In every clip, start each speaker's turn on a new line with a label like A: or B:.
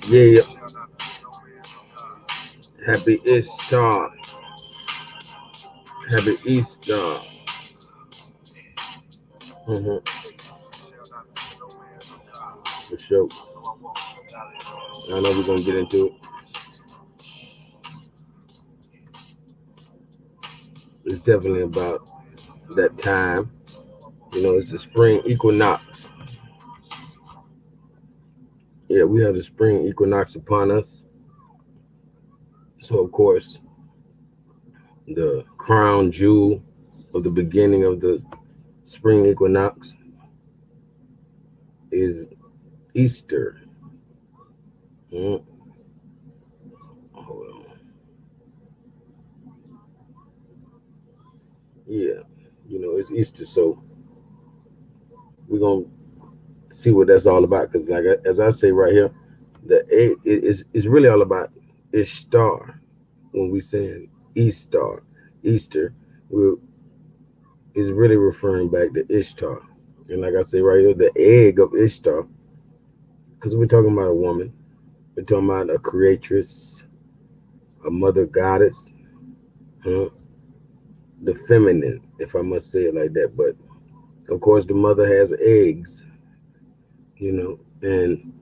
A: Yeah, happy Ishtar. Happy Easter. Mm-hmm. For sure. I know we're gonna get into it. It's definitely about that time. You know, it's the spring equinox. Yeah, we have the spring equinox upon us. So of course, the crown jewel of the beginning of the spring equinox is Easter. Mm. Hold on. Yeah, you know, it's Easter, so we're gonna see what that's all about. Because, like as I say right here, the is really all about Ishtar. When we saying Easter, Easter, we is really referring back to Ishtar. And like I say right here, the egg of Ishtar, because we're talking about a woman, we're talking about a creatress, a mother goddess, huh? The feminine, if I must say it like that. But of course, the mother has eggs, you know, and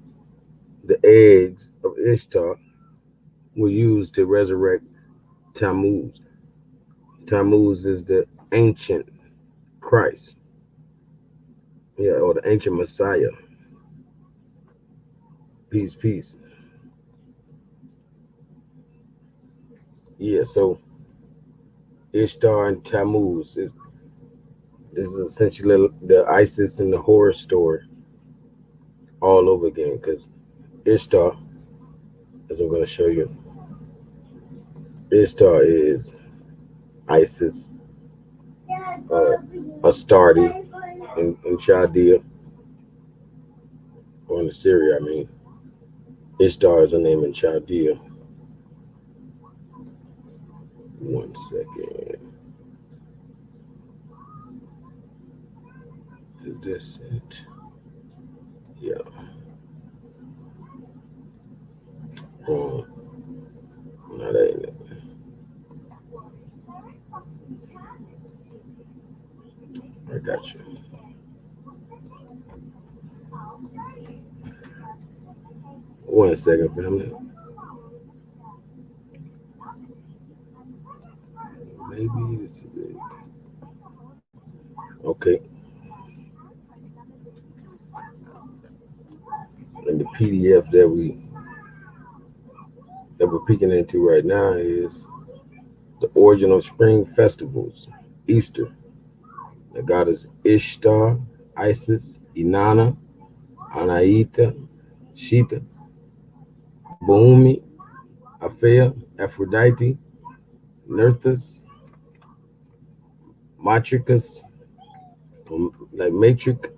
A: the eggs of Ishtar were used to resurrect Tammuz. Tammuz is the ancient Christ, yeah, or the ancient Messiah. Peace, peace. Yeah, so Ishtar and Tammuz is essentially the Isis and the horror story all over again. Because Ishtar, as I'm going to show you, Ishtar is Isis, Astarte in Chaldea, or in Assyria, I mean. Ishtar is a name in Chaldea. One second. Is this it? Yeah. No, that ain't it. I got you. One second, family. Maybe this is it. Okay. And the PDF that we're peeking into right now is the origin of spring festivals, Easter. The goddess Ishtar, Isis, Inanna, Anaita, Shita, Boumi, Aphea, Aphrodite, Nerthus, Matricus, like matric,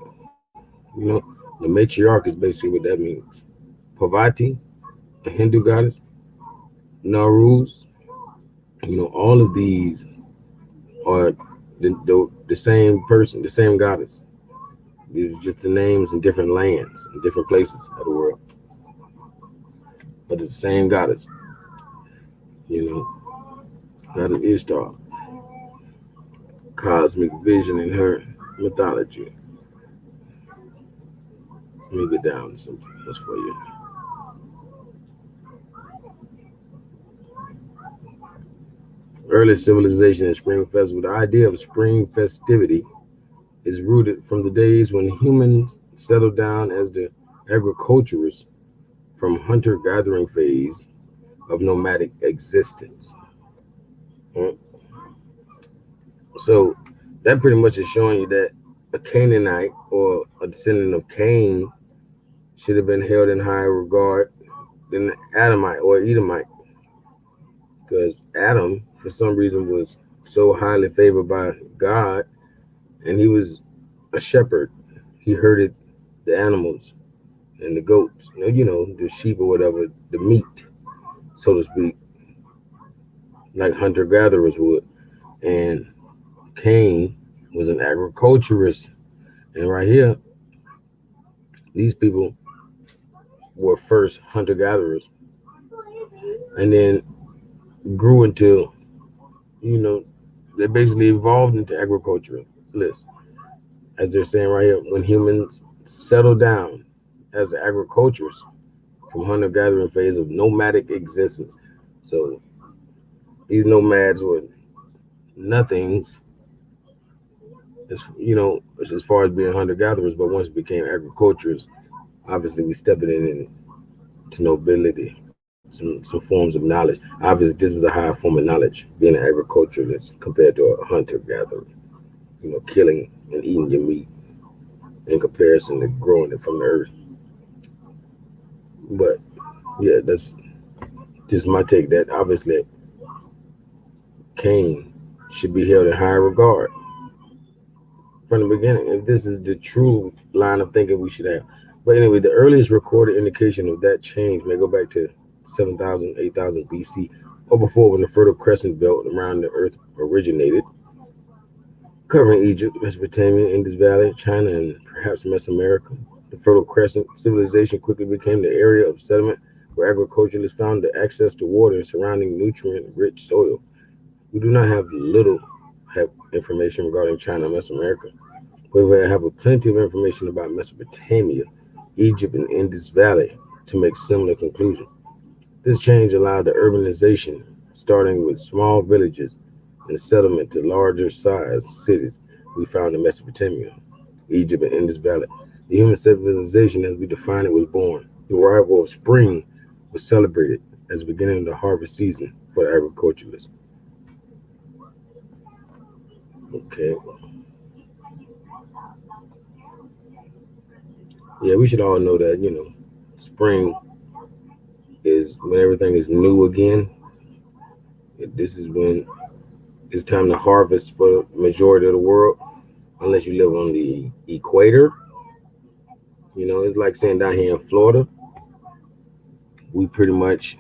A: you know, the matriarch is basically what that means. Parvati, a Hindu goddess, Naruz, you know, all of these are the same person, the same goddess. These are just the names in different lands, in different places of the world. But it's the same goddess, you know, goddess Ishtar, cosmic vision in her mythology. Let me get down to something else for you. Early civilization and spring festival. The idea of spring festivity is rooted from the days when humans settled down as the agriculturists from hunter-gathering phase of nomadic existence. Mm. So that pretty much is showing you that a Canaanite or a descendant of Cain should have been held in higher regard than an Adamite or Edomite, because Adam, for some reason, was so highly favored by God, and he was a shepherd. He herded the animals and the goats, you know, the sheep or whatever, the meat, so to speak, like hunter gatherers would. And Cain was an agriculturist. And right here, these people were first hunter gatherers and then grew into, you know, they basically evolved into agriculturalists. As they're saying right here, when humans settled down as agriculturists from hunter gathering phase of nomadic existence. So these nomads were nothings as far as being hunter gatherers, but once we became agriculturists, obviously we stepped it into nobility, some forms of knowledge. Obviously, this is a higher form of knowledge, being an agriculturalist compared to a hunter gatherer. Killing and eating your meat in comparison to growing it from the earth. But yeah, that's just my take. That obviously Cain should be held in higher regard from the beginning. If this is the true line of thinking we should have. But anyway, the earliest recorded indication of that change may go back to 7,000, 8,000 BC, or before, when the Fertile Crescent belt around the earth originated, covering Egypt, Mesopotamia, Indus Valley, China, and perhaps Mesoamerica. The Fertile Crescent civilization quickly became the area of settlement where agriculturalists found the access to water and surrounding nutrient-rich soil. We do not have information regarding China and Mesoamerica, but we have plenty of information about Mesopotamia, Egypt, and Indus Valley to make similar conclusions. This change allowed the urbanization, starting with small villages and settlement, to larger sized cities we found in Mesopotamia, Egypt, and Indus Valley. The human civilization, as we define it, was born. The arrival of spring was celebrated as the beginning of the harvest season for the agriculturalists. Okay. Yeah, we should all know that, spring is when everything is new again. This is when it's time to harvest for the majority of the world, unless you live on the equator. It's like saying down here in Florida, we pretty much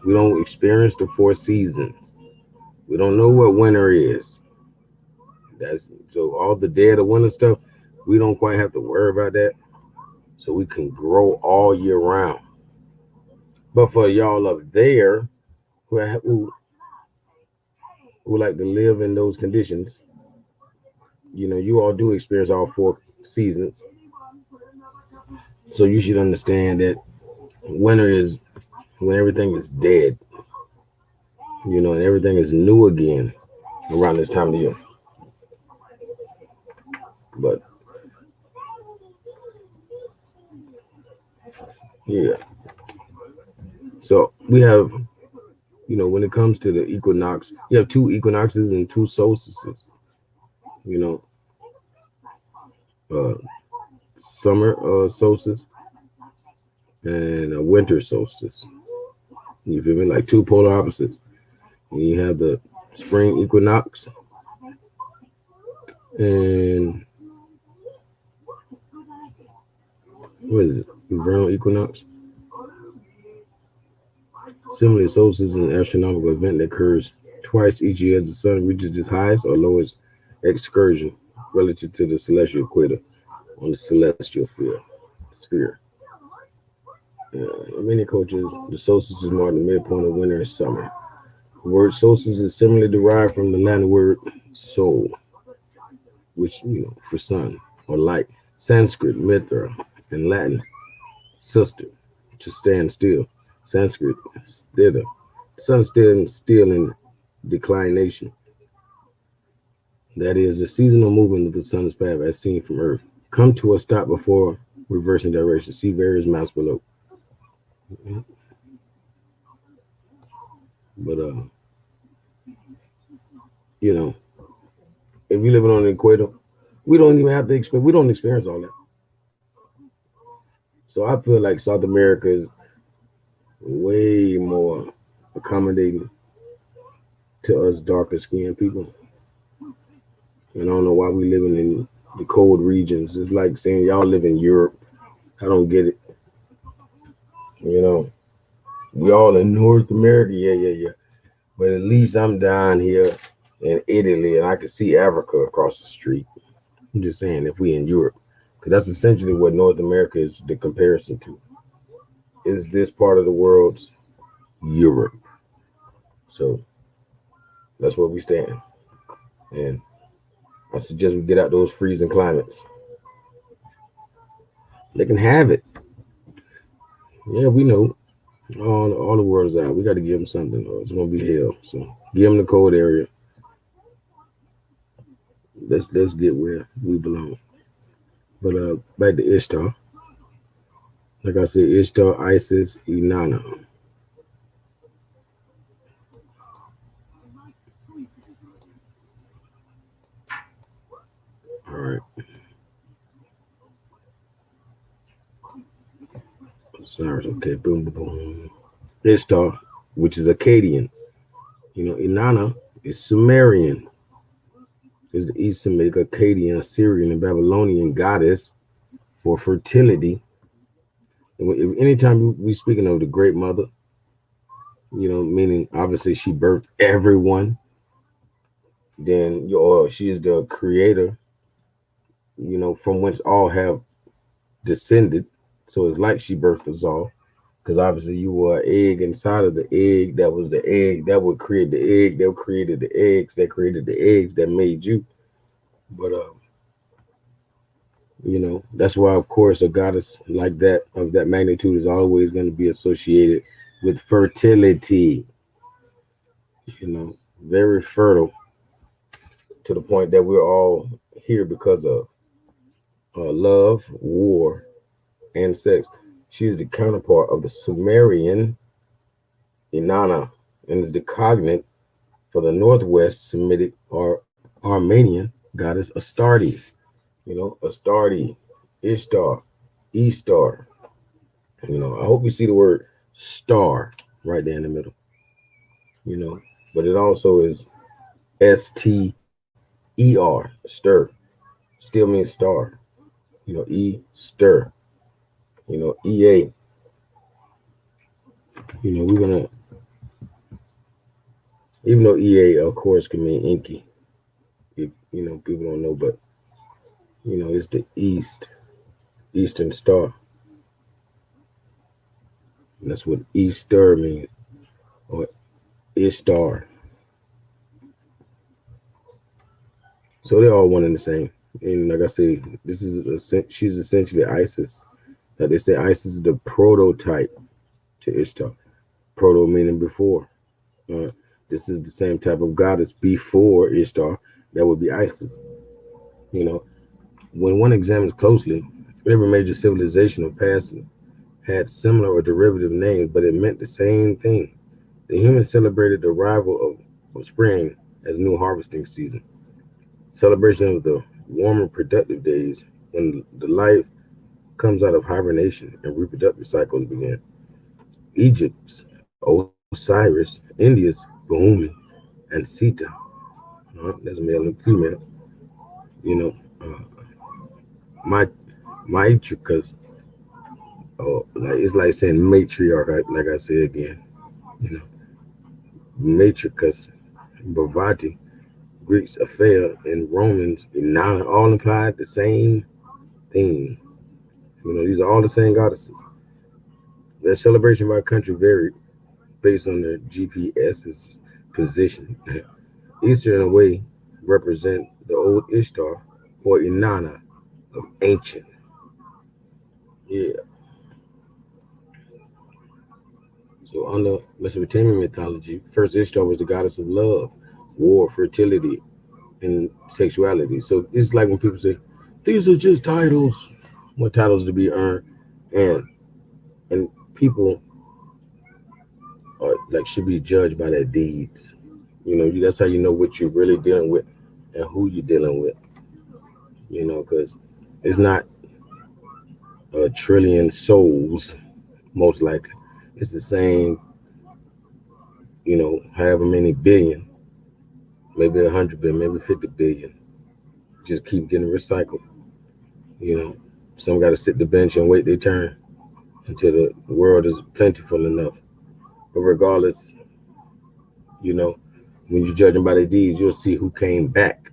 A: we don't experience the four seasons. We don't know what winter is. That's so all the dead of winter stuff, we don't quite have to worry about that. So we can grow all year round. But for y'all up there who like to live in those conditions, you all do experience all four seasons. So you should understand that winter is when everything is dead, and everything is new again around this time of the year. But yeah, so we have, when it comes to the equinox, you have two equinoxes and two solstices. You know, uh, summer solstice and a winter solstice. You feel me? Like two polar opposites. And you have the spring equinox and what is it? The vernal equinox. Similarly, solstice is an astronomical event that occurs twice each year as the sun reaches its highest or lowest excursion relative to the celestial equator on the celestial sphere. In many cultures, the solstice is marked the midpoint of winter and summer. The word solstice is similarly derived from the Latin word sol, which, for sun or light. Sanskrit, mithra, and Latin, sister, to stand still. Sanskrit, stita. Sun stands still in declination. That is, the seasonal movement of the sun's path as seen from Earth. Come to a stop before reversing direction. See various maps below. But if you're living on the equator, we don't even have to experience. We don't experience all that. So I feel like South America is way more accommodating to us darker skinned people. And I don't know why we living in the cold regions. It's like saying y'all live in Europe. I don't get it. Y'all in North America, yeah. But at least I'm down here and Italy, and I could see Africa across the street. I'm just saying, if we in Europe, because that's essentially what North America is the comparison to. Is this part of the world's Europe? So that's where we stand. And I suggest we get out those freezing climates. They can have it. Yeah, we know. All the world is out. We got to give them something, or it's gonna be hell. So give them the cold area. Let's get where we belong. But back to Ishtar. Like I said, Ishtar, Isis, Inanna. All right. Sorry. Okay. Boom, boom, boom. Ishtar, which is Akkadian. Inanna is Sumerian. Is the East Semitic, Akkadian, Assyrian, and Babylonian goddess for fertility. Anytime we speaking of the Great Mother, meaning obviously she birthed everyone. Then she is the creator, from whence all have descended. So it's like she birthed us all, because obviously you were an egg inside of the egg. That was the egg that would create the egg. That created the eggs. That created the eggs that made you. But that's why, of course, a goddess like that of that magnitude is always going to be associated with fertility. Very fertile, to the point that we're all here because of love, war, and sex. She is the counterpart of the Sumerian Inanna, and is the cognate for the Northwest Semitic or Armenian goddess Astarte. Astarte, Ishtar, Estar. I hope you see the word star right there in the middle. But it also is Ster, stir, still means star. Stir. Ea. We're gonna, even though Ea of course can mean inky, if people don't know, but it's the eastern star. And that's what Easter means, or Ishtar. So they're all one and the same. And like I say, she's essentially Isis. Like they say, Isis is the prototype to Ishtar. Proto meaning before. Uh, this is the same type of goddess before Ishtar. That would be Isis. You know, when one examines closely, every major civilization of past had similar or derivative names, but it meant the same thing. The humans celebrated the arrival of spring as new harvesting season, celebration of the warmer productive days when the life comes out of hibernation and reproductive cycles begin. Egypt's Osiris, India's Bahumi, and Sita, that's male and female, you know, my Matriarchs, it's like saying matriarch, like I say again, you know, Matricus, Bravati, Greeks Aphael, and Romans Inanna all implied the same thing. These are all the same goddesses. Their celebration by country varied based on their GPS's position. Easter, in a way, represent the old Ishtar or Inanna of ancient. Yeah. So under Mesopotamian mythology, first Ishtar was the goddess of love, war, fertility, and sexuality. So it's like when people say, these are just titles, more titles to be earned, and and people are like should be judged by their deeds. That's how you know what you're really dealing with and who you're dealing with. Because it's not a trillion souls, most likely. It's the same, however many billion, maybe 100 billion, maybe 50 billion. Just keep getting recycled. You know, some got to sit the bench and wait their turn until the world is plentiful enough. But regardless, you know, When you judge them by their deeds, you'll see who came back.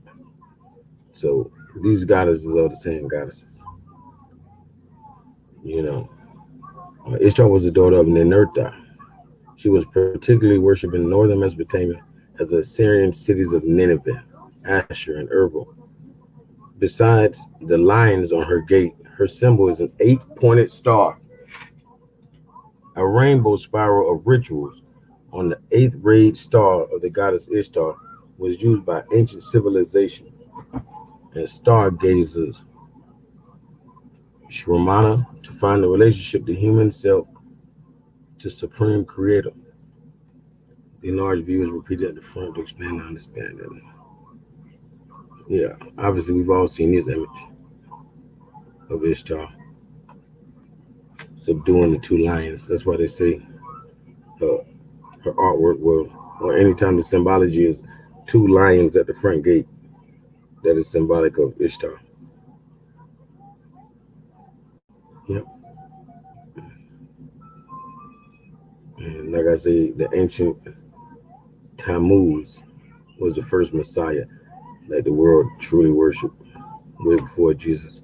A: So these goddesses are the same goddesses. You know, Ishtar was the daughter of Ninurta. She was particularly worshipped in northern Mesopotamia as the Assyrian cities of Nineveh, Asher, and Erbil. Besides the lions on her gate, her symbol is an eight-pointed star, a rainbow spiral of rituals on the eighth rayed star of the goddess Ishtar was used by ancient civilization and stargazers Shramana to find the relationship the human self to supreme creator. The enlarged view is repeated at the front to expand understanding. Yeah, obviously we've all seen this image of Ishtar subduing the two lions. That's why they say her, her artwork will, or anytime the symbology is two lions at the front gate, that is symbolic of Ishtar. Yep. And like I say, the ancient Tammuz was the first Messiah that the world truly worshiped way before Jesus.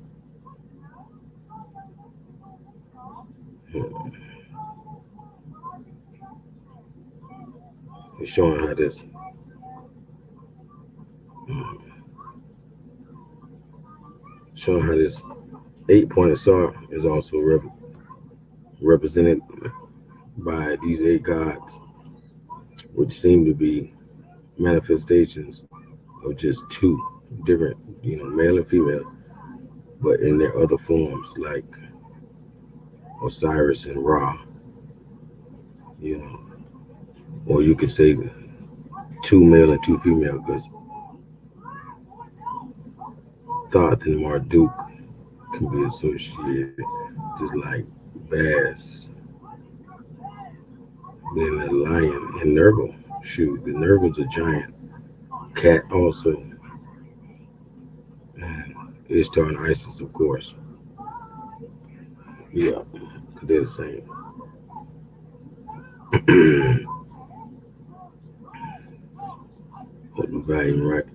A: It's showing how this showing how this eight-pointed star is also represented by these eight gods, which seem to be manifestations of just two different, male and female, but in their other forms, like Osiris and Ra, you know, or you could say two male and two female, because Thoth and Marduk can be associated, just like Bass being a lion, and Nergal. Shoot, the Nergal's a giant. Cat also, and Ishtar and Isis, of course. Yeah, because they're the same. Hold the volume right.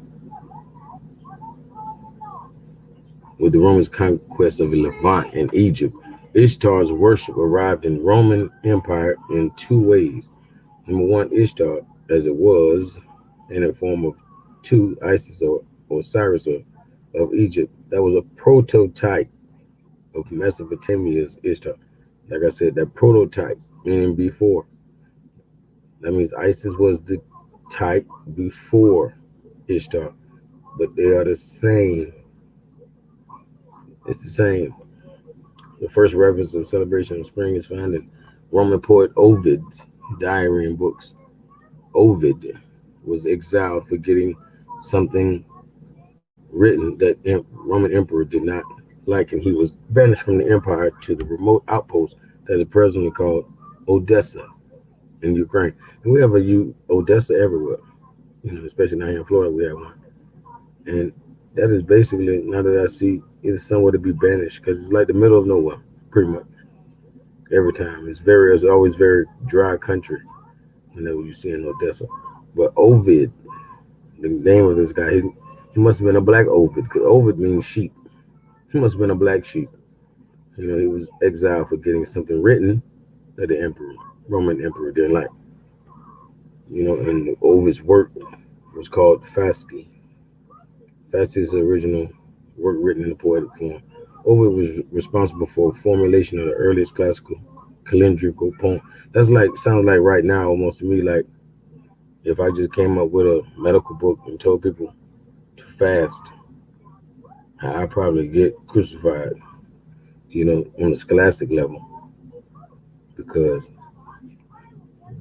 A: With the Romans' conquest of Levant and Egypt, Ishtar's worship arrived in Roman Empire in two ways. Number one, Ishtar, as it was, in the form of two, Isis or Osiris of Egypt. That was a prototype of Mesopotamia's Ishtar. Like I said, that prototype, meaning before. That means Isis was the type before Ishtar, but they are the same. It's the same. The first reference of celebration of spring is found in Roman poet Ovid's diary and books. Ovid was exiled for getting something written that Roman emperor did not like, and he was banished from the empire to the remote outpost that is presently called Odessa in Ukraine. And we have Odessa everywhere, especially now here in Florida, we have one. And that is basically, now that I see, it's somewhere to be banished because it's like the middle of nowhere, pretty much. Every time. It's always very dry country whenever you see in Odessa. But Ovid, the name of this guy, he must have been a black Ovid, because Ovid means sheep. He must have been a black sheep. He was exiled for getting something written that the Roman emperor didn't like. And Ovid's work was called Fasti. Fasti is the original work written in the poetic form. Ovid was responsible for formulation of the earliest classical calendrical poem. Sounds like right now almost to me like if I just came up with a medical book and told people to fast, I'd probably get crucified, on the scholastic level, because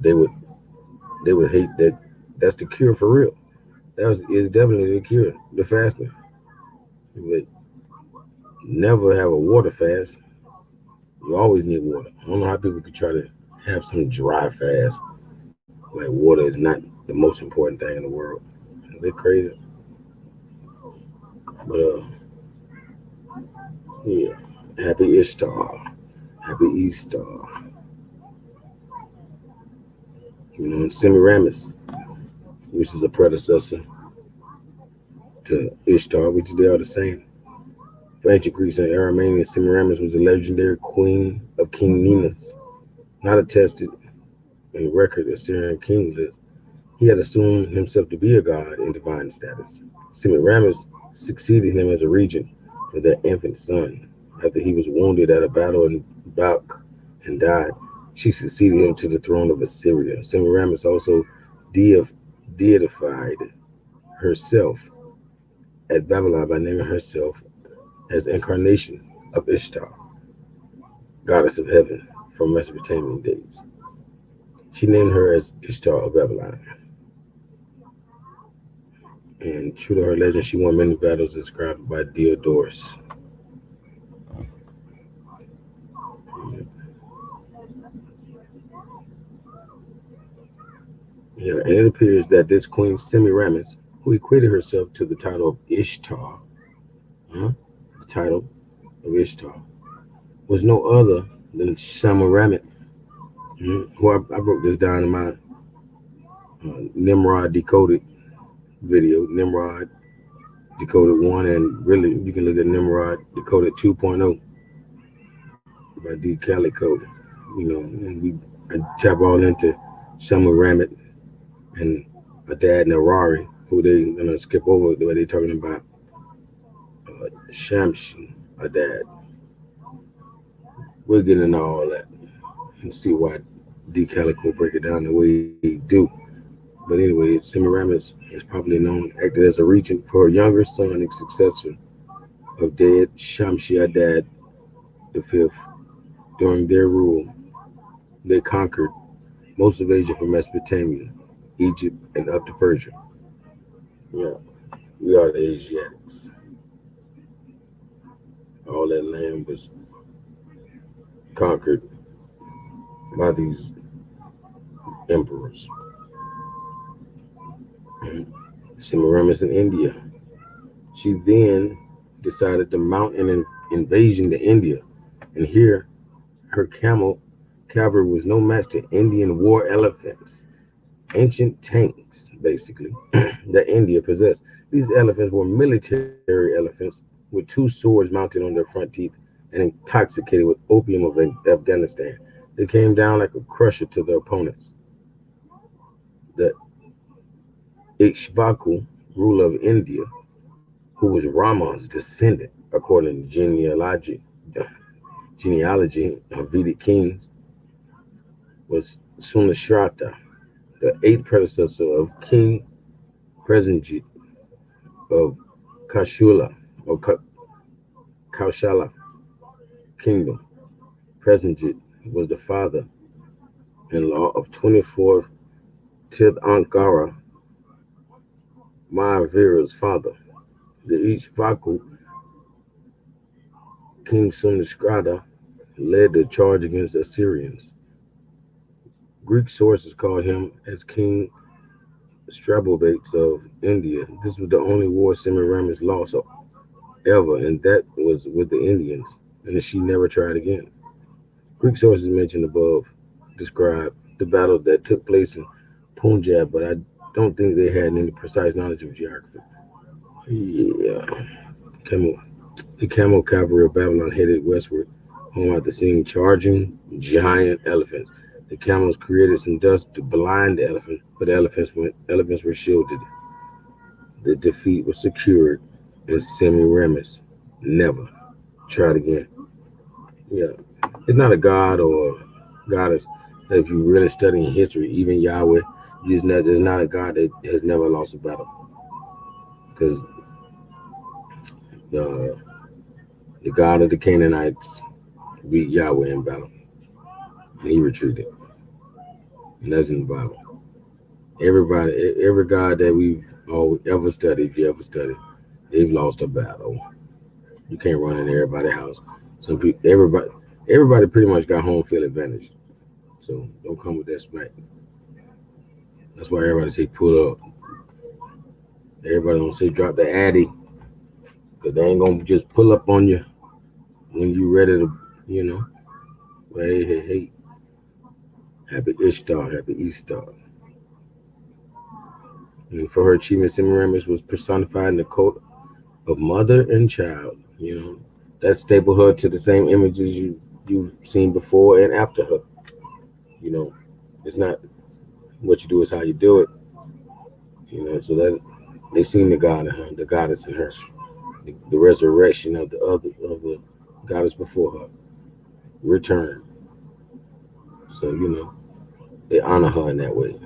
A: they would hate that. That's the cure for real. Is definitely the cure, the fasting. But never have a water fast. You always need water. I don't know how people could try to have some dry fast. Like water is not the most important thing in the world. They're crazy. But yeah. Happy Ishtar. Happy Easter. And Semiramis. which is a predecessor to Ishtar, which they are the same. For ancient Greeks and Arameans, Semiramis was the legendary queen of King Ninus, not attested in record Assyrian king list. He had assumed himself to be a god in divine status. Semiramis succeeded him as a regent for their infant son. After he was wounded at a battle in Balkh and died, she succeeded him to the throne of Assyria. Semiramis also deified herself at Babylon by naming herself as incarnation of Ishtar, goddess of heaven from Mesopotamian days. She named her as Ishtar of Babylon. And true to her legend, she won many battles described by Diodorus. Yeah, and it appears that this queen Semiramis, who equated herself to the title of Ishtar, the title of Ishtar, was no other than Shamaramit, who I broke this down in my Nimrod Decoded video, Nimrod Decoded 1, and really you can look at Nimrod Decoded 2.0 by D Calico, and I tap all into Shamaramit and Adad Narari, who they gonna skip over the way they talking about Shamshi Adad. We'll get into all that and see why D Calico break it down the way he do. But anyway, Semiramis is probably known, acted as a regent for her younger son and successor of dead Shamshi Adad the fifth. During their rule, they conquered most of Asia from Mesopotamia, Egypt, and up to Persia. Yeah, we are the Asiatics. All that land was conquered by these emperors. Semiramis in India. She then decided to mount an invasion to India, and here her camel cavalry was no match to Indian war elephants, ancient tanks, basically, that India possessed. These elephants were military elephants with two swords mounted on their front teeth and intoxicated with opium of Afghanistan. They came down like a crusher to their opponents. The Ikshvaku, ruler of India, who was Rama's descendant, according to genealogy of Vedic kings, was Sunashrata, the eighth predecessor of King Presenjit of Kashula or Kaushala kingdom. Presenjit was the father-in-law of 24th Tirthankara, Mahavira's father. The Ishvaku King Sunaskrata led the charge against Assyrians. Greek sources called him as King Strabobaites of India. This was the only war Semiramis lost ever, and that was with the Indians, and she never tried again. Greek sources mentioned above describe the battle that took place in Punjab, but I don't think they had any precise knowledge of geography. Yeah, the camel cavalry of Babylon headed westward, home after seeing charging giant elephants. The camels created some dust to blind the elephant, but the elephants were shielded. The defeat was secured, and Semiramis never tried again. Yeah, it's not a god or goddess that if you really study in history, even Yahweh, there's not a god that has never lost a battle because the the god of the Canaanites beat Yahweh in battle, and he retreated. And that's in the Bible. Every God that we've ever studied, if you ever studied, they've lost a battle. You can't run in everybody's house. Some people, everybody pretty much got home field advantage. So don't come with that smack. That's why everybody say pull up. Everybody don't say drop the addy, because they ain't gonna just pull up on you when you ready to, you know. Hey. Happy Ishtar, happy Easter. And for her achievement, Semiramis was personified in the coat of mother and child. That stapled her to the same images you've seen before and after her. You know, it's not what you do, it's how you do it. So that they seen the God in her, the goddess in her, the resurrection of the goddess before her return. So they honor her in that way.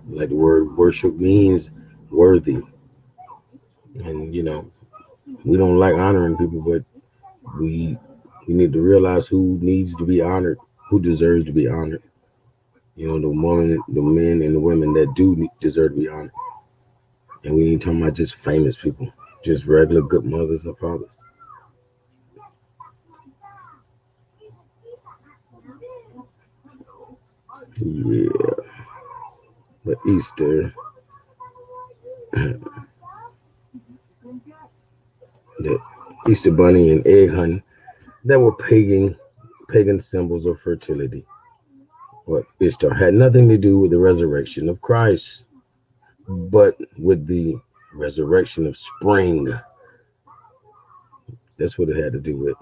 A: Like the word worship means worthy, and we don't like honoring people, but we we need to realize who needs to be honored, who deserves to be honored. The men and the women that do deserve to be honored. And we ain't talking about just famous people, just regular good mothers or fathers. Yeah, but Easter, the Easter bunny and egg hunt, that were pagan symbols of fertility. What Ishtar had nothing to do with the resurrection of Christ, but with the resurrection of spring. That's what it had to do with.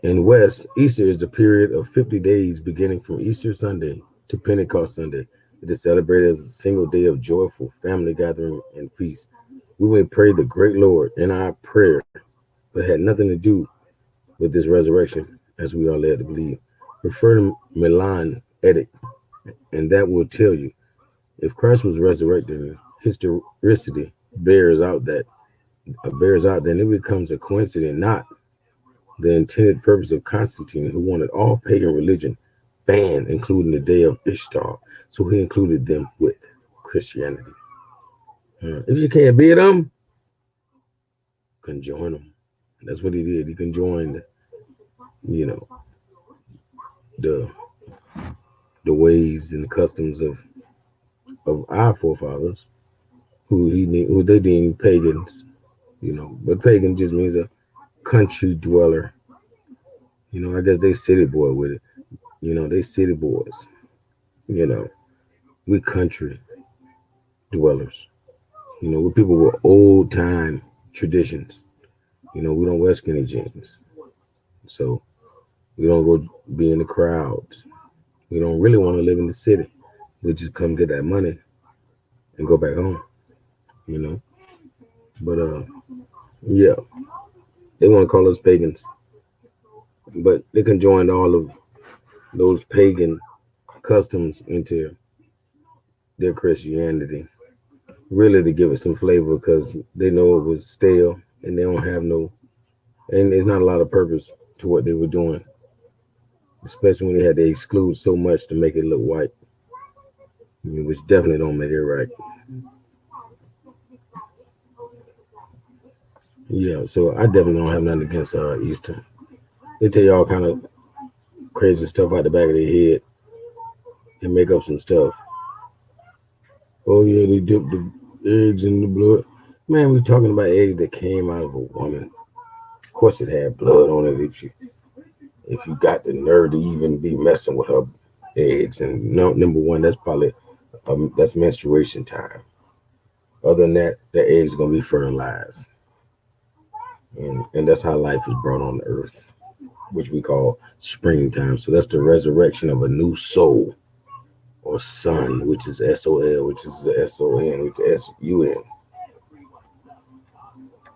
A: In West, Easter is the period of 50 days beginning from Easter Sunday to Pentecost Sunday. It is celebrated as a single day of joyful family gathering and feast. We may pray the great Lord in our prayer, but it had nothing to do with this resurrection, as we are led to believe. Refer to Milan Edict, and that will tell you if Christ was resurrected. Historicity bears out, then it becomes a coincidence, not the intended purpose of Constantine, who wanted all pagan religion banned, including the day of Ishtar. So he included them with Christianity. If you can't beat them, you can join them. That's what he did. He conjoined, you know, the the ways and customs of our forefathers, who they deemed pagans. But pagan just means a country dweller. I guess they city boy with it. They city boys. You know, we country dwellers. We're people with old time traditions. We don't wear skinny jeans. So we don't go be in the crowds. We don't really want to live in the city. We just come get that money and go back home, you know. But yeah, they want to call us pagans, but they conjoined all of those pagan customs into their Christianity, really to give it some flavor because they know it was stale and they don't have no, and there's not a lot of purpose to what they were doing, especially when they had to exclude so much to make it look white, which definitely don't make it right. Yeah, so I definitely don't have nothing against Easter. They tell you all kind of crazy stuff out the back of their head and make up some stuff. Oh yeah, they dip the eggs in the blood. Man, we're talking about eggs that came out of a woman. Of course, it had blood on it. If you got the nerve to even be messing with her eggs, and no, number one, that's probably that's menstruation time. Other than that, the eggs are gonna be fertilized, and that's how life is brought on the earth, which we call springtime. So that's the resurrection of a new soul or son, which is SOL, which is the SON, which is SUN.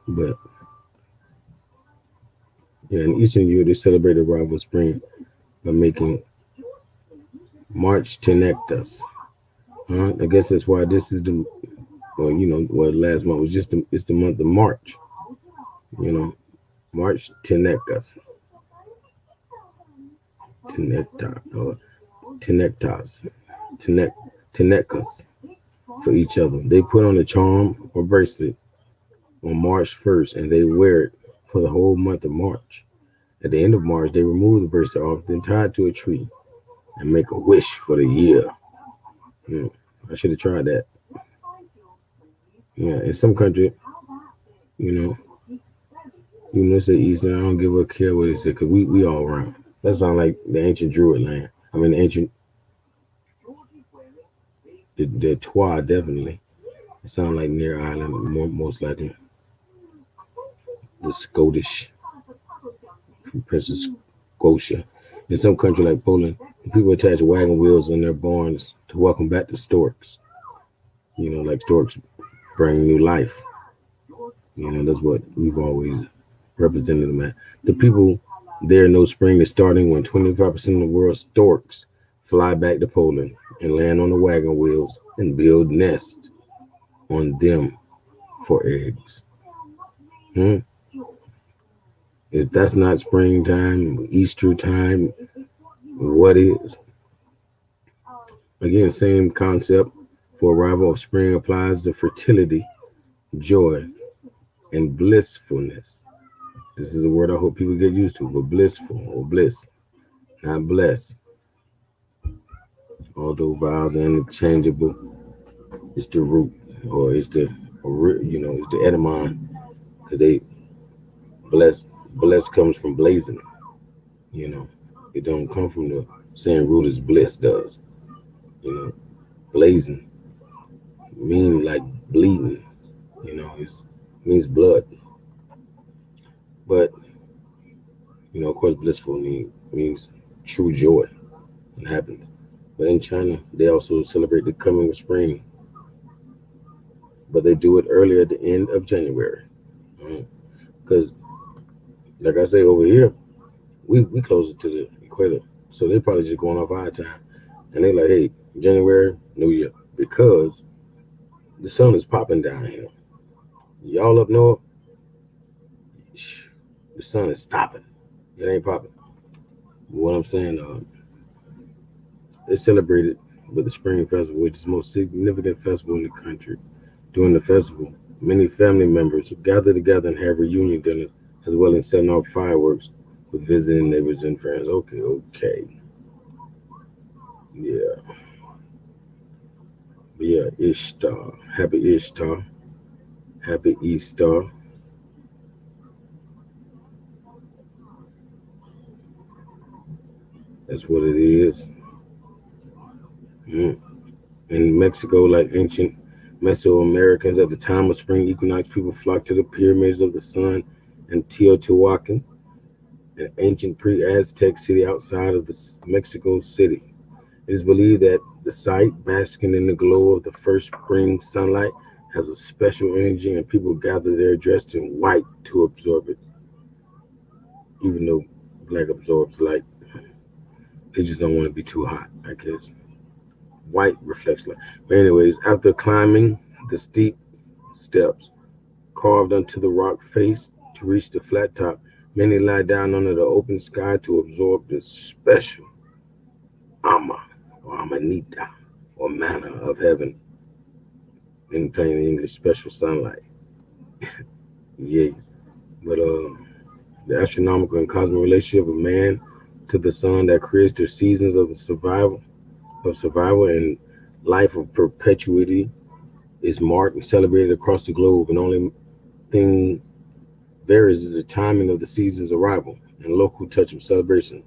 A: But yeah, in Eastern Europe, they celebrate the arrival of spring by making March Tenectus. I guess that's why this is last month was it's the month of March. You know, March Tenectus, Tenecta, or Tenectas, Tenec, Tenecus for each other. They put on a charm or bracelet on March 1st and they wear it for the whole month of March. At the end of March, they remove the bracelet off, then tie it to a tree and make a wish for the year. I should have tried that. Yeah, in some country, you know, say Eastern, I don't give a care what they say because we all around. That sounds like the ancient Druid land. I mean, the ancient The Trois definitely. It sounds like near Ireland, most likely the Scottish from Princess Scotia. In some country like Poland, people attach wagon wheels on their barns to welcome back the storks. Like storks bring new life. That's what we've always represented them at. The people there know spring is starting when 25% of the world's storks fly back to Poland and land on the wagon wheels and build nests on them for eggs. Hmm? If that's not springtime, Easter time, what is? Again, same concept for arrival of spring applies to fertility, joy, and blissfulness. This is a word I hope people get used to, but blissful or bliss, not bless. Although vowels are interchangeable, it's the root or it's the etymon because they bless comes from blazing. You know, it don't come from the same root as bliss does. You know, blazing mean like bleeding. It means blood. But of course, blissful means true joy and happiness. But in China, they also celebrate the coming of spring, but they do it earlier at the end of January. Because, like I say, over here, we closer to the equator, so they're probably just going off our time, and they're like, "Hey, January, New Year," because the sun is popping down here. Y'all up north, the sun is stopping. It ain't popping. What I'm saying, they celebrated with the Spring Festival, which is the most significant festival in the country. During the festival, many family members gather together and have reunion dinners, as well as setting off fireworks with visiting neighbors and friends. Okay, okay, yeah, but yeah, Ishtar, happy Ishtar, happy Easter. That's what it is. Mm. In Mexico, like ancient Mesoamericans, at the time of spring equinox, people flocked to the pyramids of the sun and Teotihuacan, an ancient pre-Aztec city outside of the Mexico City. It is believed that the site, basking in the glow of the first spring sunlight, has a special energy, and people gather there dressed in white to absorb it. Even though black absorbs light, they just don't want to be too hot, I guess. White reflects light. But anyways, after climbing the steep steps carved into the rock face to reach the flat top, many lie down under the open sky to absorb the special ama or amanita or manna of heaven, in plain English, special sunlight. Yeah, but the astronomical and cosmic relationship of man to the sun that creates the seasons of the survival and life of perpetuity is marked and celebrated across the globe, and only thing varies is the timing of the season's arrival and local touch of celebration,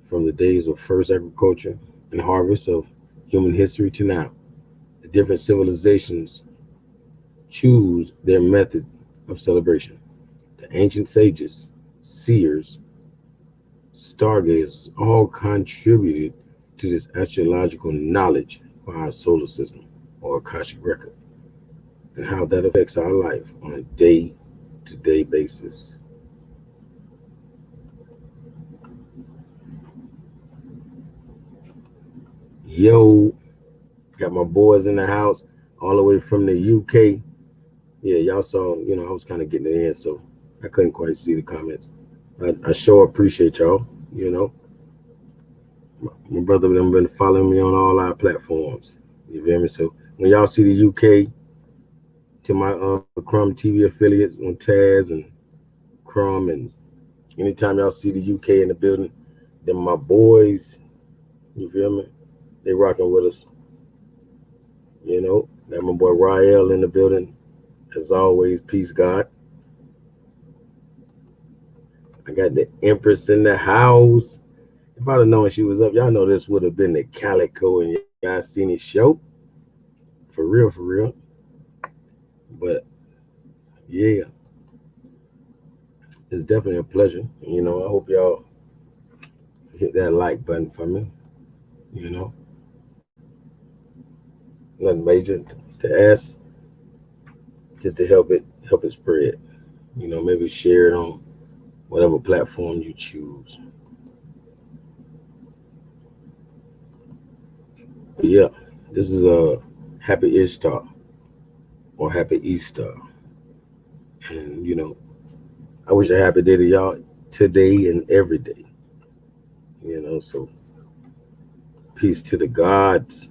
A: from the days of first agriculture and harvest of human history to now. The different civilizations choose their method of celebration. The ancient sages, seers, stargazers all contributed to this astrological knowledge for our solar system or Akashic record and how that affects our life on a day to day basis. Yo, got my boys in the house all the way from the UK. Yeah, y'all saw, I was kind of getting it in, so I couldn't quite see the comments. I sure appreciate y'all. You know, my brother them been following me on all our platforms. You feel me? So when y'all see the UK, to my Crumb TV affiliates on Taz and Crumb, and anytime y'all see the UK in the building, then my boys, you feel me? They rocking with us. Got my boy Rael in the building. As always, peace God. I got the Empress in the house. If I'd have known she was up, y'all know this would have been the Calico and y'all seen his show. For real, for real. But yeah, it's definitely a pleasure. I hope y'all hit that like button for me. You know, nothing major to ask, just to help it spread. Maybe share it on whatever platform you choose. But yeah, this is a happy Ishtar or happy Easter, and I wish a happy day to y'all today and every day. So peace to the gods.